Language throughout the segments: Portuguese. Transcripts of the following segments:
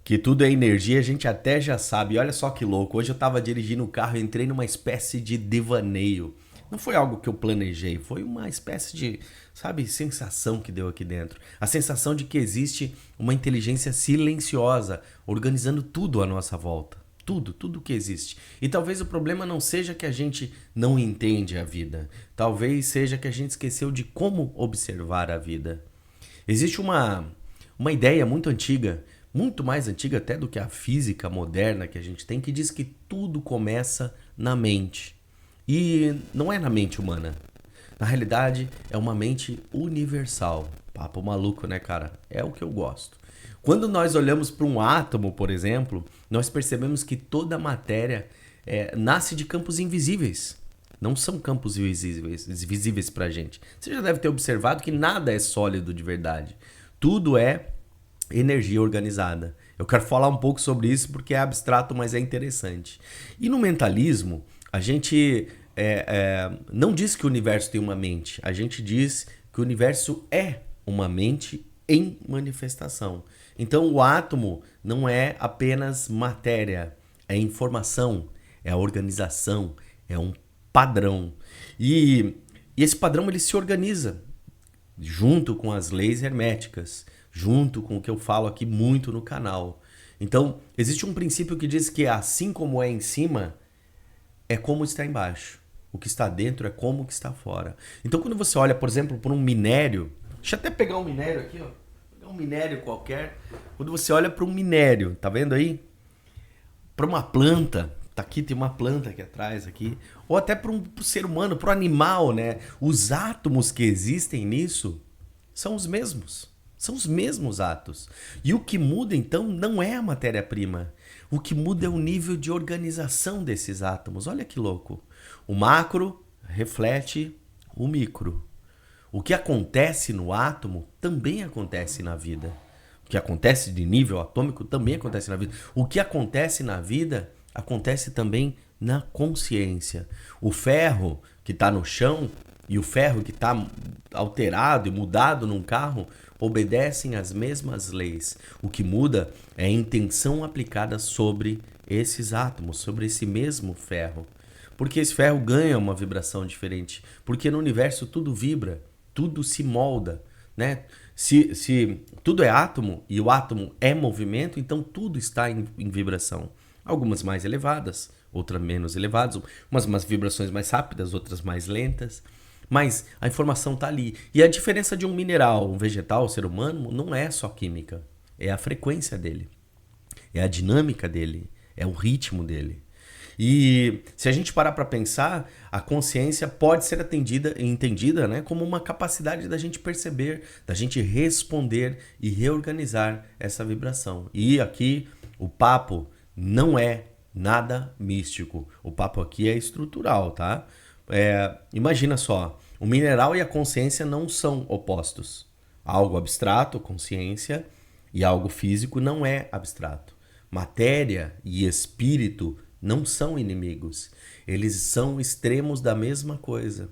Que tudo é energia, a gente até já sabe. Olha só que louco. Hoje eu estava dirigindo o carro e entrei numa espécie de devaneio. Não foi algo que eu planejei, foi uma espécie de, sabe, sensação que deu aqui dentro. A sensação de que existe uma inteligência silenciosa organizando tudo à nossa volta. Tudo que existe. E talvez o problema não seja que a gente não entende a vida. Talvez seja que a gente esqueceu de como observar a vida. Existe uma ideia muito antiga, muito mais antiga até do que a física moderna que a gente tem, que diz que tudo começa na mente. E não é na mente humana. Na realidade, é uma mente universal. Papo maluco, né, cara? É o que eu gosto. Quando nós olhamos para um átomo, por exemplo, nós percebemos que toda a matéria nasce de campos invisíveis. Não são campos visíveis para a gente. Você já deve ter observado que nada é sólido de verdade. Tudo é energia organizada. Eu quero falar um pouco sobre isso porque é abstrato, mas é interessante. E no mentalismo, a gente não diz que o universo tem uma mente. A gente diz que o universo é uma mente em manifestação. Então o átomo não é apenas matéria, é informação, é a organização, é um padrão. E esse padrão ele se organiza junto com as leis herméticas, junto com o que eu falo aqui muito no canal. Então, existe um princípio que diz que assim como é em cima, é como está embaixo. O que está dentro é como o que está fora. Então, quando você olha, por exemplo, por um minério, deixa eu até pegar um minério aqui, ó. Pegar um minério qualquer. Quando você olha para um minério, tá vendo aí? Para uma planta, tá aqui, tem uma planta aqui atrás, aqui. Ou até para um ser humano, para um animal, né? Os átomos que existem nisso são os mesmos. São os mesmos átomos. E o que muda, então, não é a matéria-prima. O que muda é o nível de organização desses átomos. Olha que louco. O macro reflete o micro. O que acontece no átomo também acontece na vida. O que acontece de nível atômico também acontece na vida. O que acontece na vida acontece também na consciência. O ferro que está no chão e o ferro que está alterado e mudado num carro obedecem às mesmas leis. O que muda é a intenção aplicada sobre esses átomos, sobre esse mesmo ferro. Porque esse ferro ganha uma vibração diferente. Porque no universo tudo vibra, tudo se molda, né? Se tudo é átomo e o átomo é movimento, então tudo está em vibração. Algumas mais elevadas, outras menos elevadas, umas vibrações mais rápidas, outras mais lentas. Mas a informação está ali. E a diferença de um mineral, um vegetal, um ser humano, não é só química. É a frequência dele. É a dinâmica dele. É o ritmo dele. E se a gente parar para pensar, a consciência pode ser entendida, né, como uma capacidade da gente perceber, da gente responder e reorganizar essa vibração. E aqui o papo não é nada místico. O papo aqui é estrutural, tá? Imagina só, o mineral e a consciência não são opostos. Algo abstrato, consciência, e algo físico não é abstrato. Matéria e espírito não são inimigos. Eles são extremos da mesma coisa.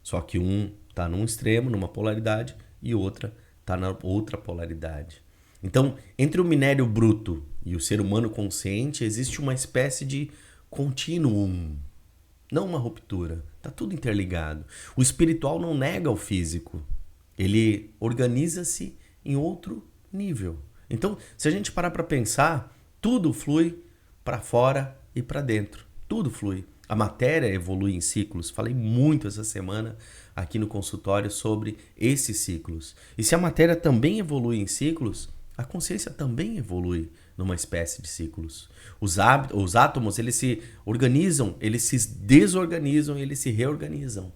Só que um está num extremo, numa polaridade, e outra está na outra polaridade. Então, entre o minério bruto e o ser humano consciente, existe uma espécie de continuum. Não uma ruptura. Está tudo interligado. O espiritual não nega o físico. Ele organiza-se em outro nível. Então, se a gente parar para pensar, tudo flui para fora e para dentro. Tudo flui. A matéria evolui em ciclos. Falei muito essa semana aqui no consultório sobre esses ciclos. E se a matéria também evolui em ciclos, a consciência também evolui numa espécie de ciclos. Os átomos, eles se organizam, eles se desorganizam, eles se reorganizam.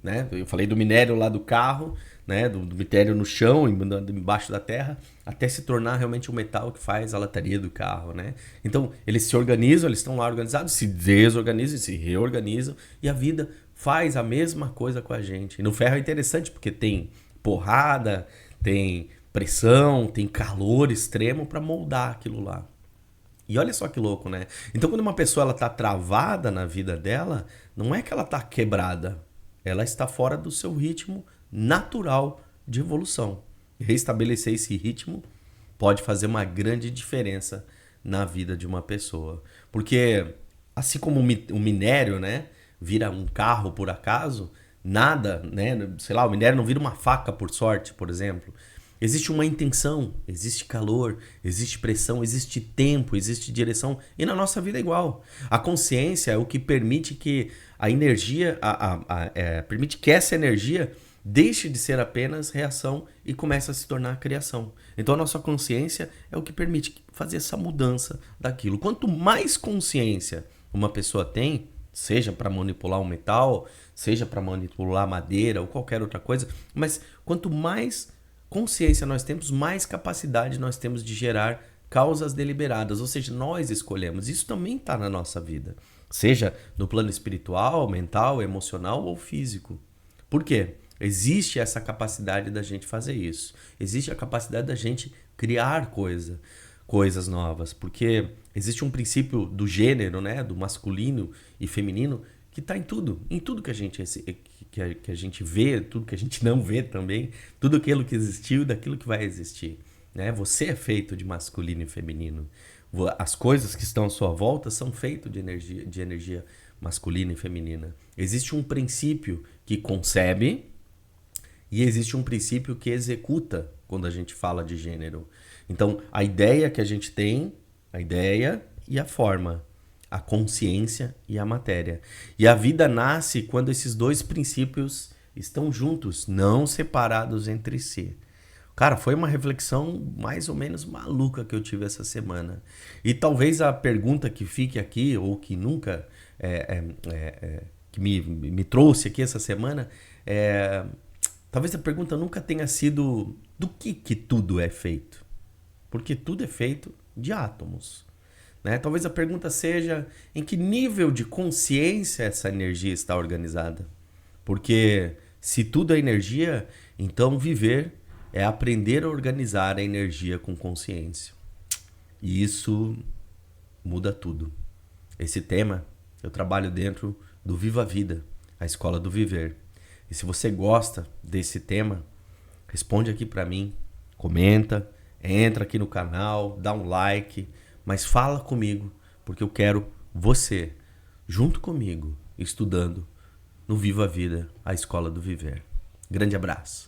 Né? Eu falei do minério lá do carro, né? do minério no chão, embaixo da terra, até se tornar realmente o metal que faz a lataria do carro. Né? Então, eles se organizam, eles estão lá organizados, se desorganizam, se reorganizam, e a vida faz a mesma coisa com a gente. E no ferro é interessante, porque tem porrada, tem pressão, tem calor extremo para moldar aquilo lá. E olha só que louco, né? Então, quando uma pessoa ela tá travada na vida dela, não é que ela tá quebrada. Ela está fora do seu ritmo natural de evolução. Restabelecer esse ritmo pode fazer uma grande diferença na vida de uma pessoa. Porque assim como o minério, né, vira um carro por acaso, nada, né, sei lá, o minério não vira uma faca por sorte, por exemplo. Existe uma intenção, existe calor, existe pressão, existe tempo, existe direção. E na nossa vida é igual. A consciência é o que permite que a energia, permite que essa energia deixe de ser apenas reação e comece a se tornar criação. Então a nossa consciência é o que permite fazer essa mudança daquilo. Quanto mais consciência uma pessoa tem, seja para manipular um metal, seja para manipular madeira ou qualquer outra coisa, mas quanto mais consciência nós temos, mais capacidade nós temos de gerar causas deliberadas, ou seja, nós escolhemos. Isso também está na nossa vida, seja no plano espiritual, mental, emocional ou físico. Por quê? Existe essa capacidade da gente fazer isso. Existe a capacidade da gente criar coisas novas, porque existe um princípio do gênero, né, do masculino e feminino, que está em tudo que a gente vê, tudo que a gente não vê também, tudo aquilo que existiu e daquilo que vai existir, né? Você é feito de masculino e feminino. As coisas que estão à sua volta são feitas de energia masculina e feminina. Existe um princípio que concebe e existe um princípio que executa quando a gente fala de gênero. Então, a ideia que a gente tem, a ideia e a forma, a consciência e a matéria. E a vida nasce quando esses dois princípios estão juntos, não separados entre si. Cara, foi uma reflexão mais ou menos maluca que eu tive essa semana. E talvez a pergunta que fique aqui, ou que nunca que me trouxe aqui essa semana, talvez a pergunta nunca tenha sido do que tudo é feito. Porque tudo é feito de átomos. Né? Talvez a pergunta seja em que nível de consciência essa energia está organizada. Porque se tudo é energia, então viver é aprender a organizar a energia com consciência. E isso muda tudo. Esse tema eu trabalho dentro do Viva a Vida, a escola do viver. E se você gosta desse tema, responde aqui para mim, comenta, entra aqui no canal, dá um like, mas fala comigo, porque eu quero você junto comigo, estudando no Viva a Vida, a escola do viver. Grande abraço.